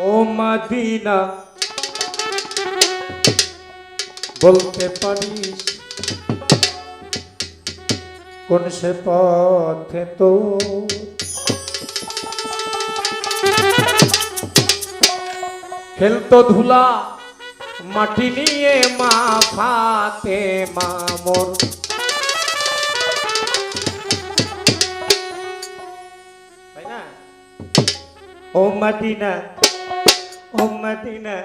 ও Medina বলতে পারিস কোন সে পথে তো খেলতো ধুলা মাটি নিয়ে মা ফাতেমা মোর তাই না? ও Medina oh Medina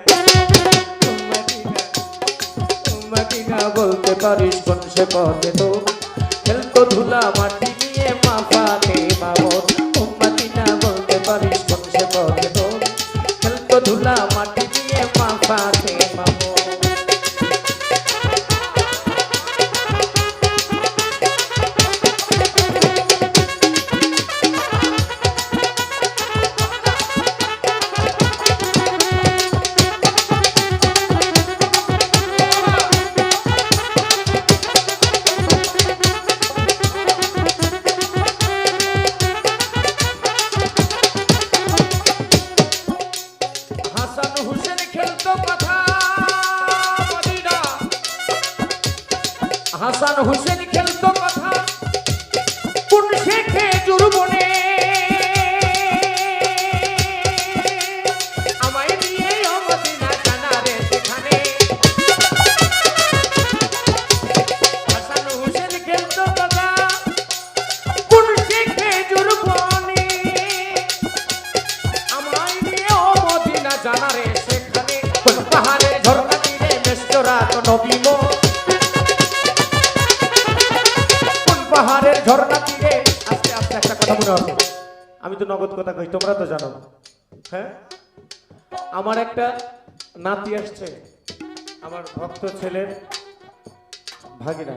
oh Medina oh Medina বলতে পারিস কোন সে পথে তো খেলতো ধুলা মাটি নিয়ে মা ফাতেমা মোর ও মদিনা বলতে পারিস কোন সে পথে তো খেলতো ধুলা মাটি নিয়ে মা ফাতেমা মোর হাসান হোসেন খেলতো কথা কোন সে খেজুর বনে আমায় নিয়ে মদিনা জানারে সেখানে হাসান হোসেন খেলতো কথা কোন সে খেজুর বনে আমায় নিয়ে মদিনা জানারে সেখানে পাহাড়ের ঝর্ণা তীরে মেস্তরা তো নবী পাহাড়ের ঝর্ণা তীরে আস্তে আস্তে একটা কথা মনে হবে আমি তো নগদ কথা কই তোমরা তো জানো হ্যাঁ আমার একটা নাতি আসছে আমার ভক্ত ছেলের ভাগিনা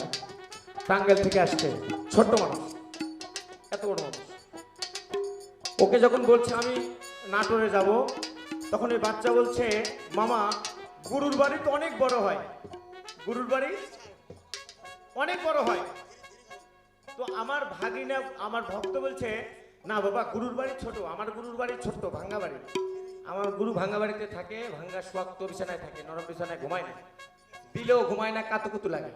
টাঙ্গাইল থেকে আসছে ছোট্ট মানুষ এত বড় মানুষ ওকে যখন বলছে আমি নাটোরে যাব তখন ওই বাচ্চা বলছে মামা গুরুর বাড়ি তো অনেক বড় হয় গুরুর বাড়ি অনেক বড় হয় তো আমার ভাগিনা আমার ভক্ত বলছে না বাবা গুরুর বাড়ি ছোট আমার গুরুর বাড়ি ছোট্ট ভাঙ্গা বাড়ি আমার গুরু ভাঙ্গা বাড়িতে থাকে ভাঙ্গা শক্ত বিছানায় থাকে নরম বিছানায় ঘুমায় না দিলেও ঘুমায় না কাতুকুতু লাগে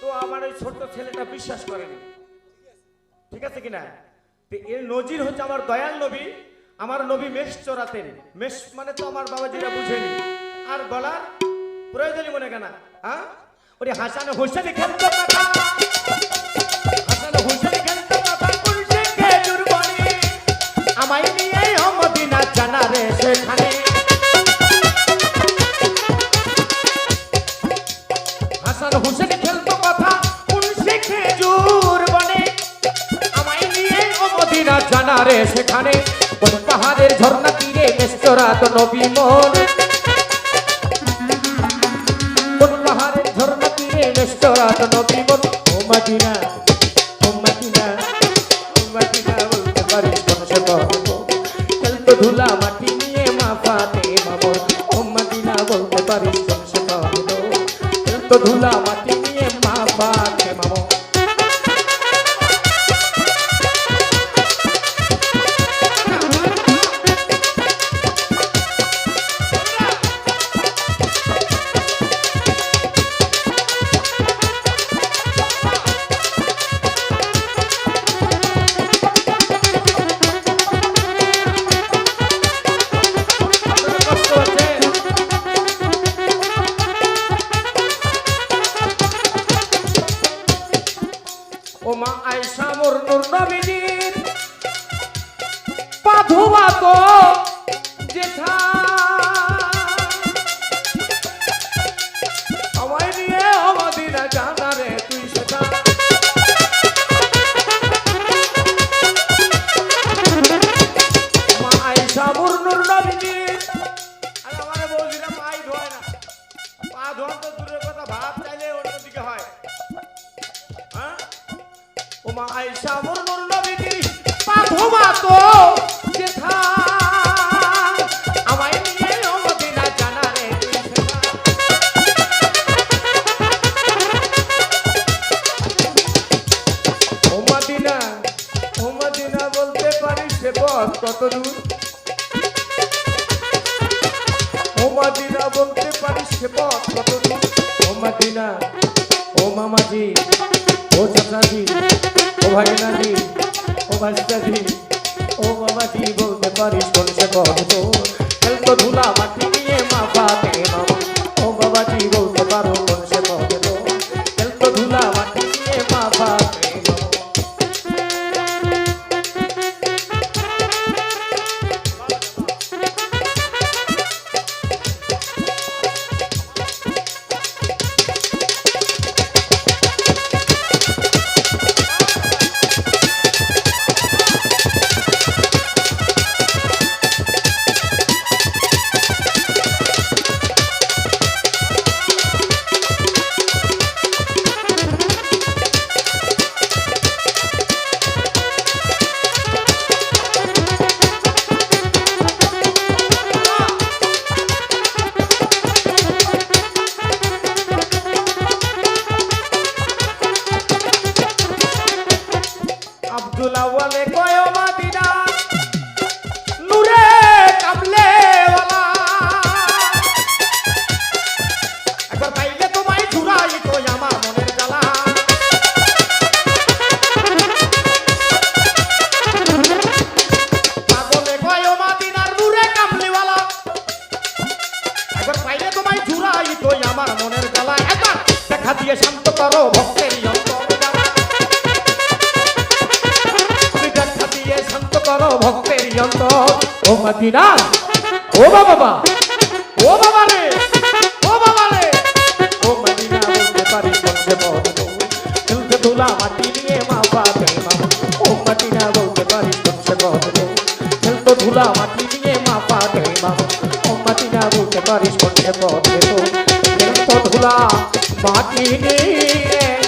তো আমার ওই ছোট্ট ছেলেটা বিশ্বাস করেনি ঠিক আছে কিনা তো এর নজির হচ্ছে আমার দয়াল নবী আমার নবী মেষ চড়াতেন মেষ মানে তো আমার বাবা যেটা বুঝেনি আর বলার প্রয়োজনই মনে কেনা হ্যাঁ ওই হাসান হোসেন খেলতো কথা হাসান হোসেন খেলতো কথা কোন সে খেজুর বনে আমায় নিয়ে মদিনা জানারে সেখানে হাসান হোসেন খেলতো কথা কোন সে খেজুর বনে আমায় নিয়ে মদিনা জানারে সেখানে কোন পাহাড়ের ঝর্ণা তীরে মেস্তরা তো নবী মোর কোন পাহাড়ের ঝর্ণা তীরে মেস্তরা তো নবী মোর ও মদিনা বলতে পারিস কোন সে পথে খেলতো ধুলা মাটি নিয়ে মা ফাতেমা মোর ও মদিনা বলতে পারিস কোন সে পথে খেলতো ধুলা মাটি নিয়ে মা ফাতেমা মোর ও মা আয়েশা মোর নূর নবীজির পাধুবা তো জেঠা আমায় নিয়ে মদিনা জানারে তুই সেটা মা আয়েশা মোর নূর নবীজির আর আমারে বৌদিরা পাই ধোয় না পা ধোয়া তো দূরের কথা ভাব চাইলে অন্যদিকে হয় হ্যাঁ ওমা আয়েশা মোর নূর নবীজি পাধুবা তো জেঠা আমায় কত দূর ও মদিনা বলতে পারিস সে পথ কত দূর ও মদিনা ও মামাজি ও চাচাজি ও ভাগিনাজি ও ভাস্তাজি ও মামাজি বলতে পারিস কোন সে পথ দূর খেলতো ধুলা মাটি নিয়ে মা পাতে মামা ও বাবাজি বলতে পারো কোন সে পথ দূর খেলতো ধুলা মাটি নিয়ে মা পাতে আব্দুল আওয়ালে কয় মদিনা নূরে কামলে ওয়ালা একবার পাইলে তোমায় ঝুরাই তো আমার মনের জ্বালা পাগলে কয় মদিনার নূরে কামলে ওয়ালা একবার পাইলে তোমায় ঝুরাই তো আমার মনের জ্বালা একবার দেখা দিয়ে শান্ত করো ভক্তের অন্তর করো ভক্তের অন্তর ও মদিনা ও বাবা ও বাবা রে ও বাবা রে ও মদিনা বলতে পারি সবচেয়ে বড় খেলতে ধুলা মাটি নিয়ে মা পাতে মামা ও মদিনা বলতে পারি সবচেয়ে বড় খেলতে ধুলা মাটি নিয়ে মা পাতে মামা ও মদিনা বলতে পারি সবচেয়ে বড় খেলতে ধুলা মাটি নিয়ে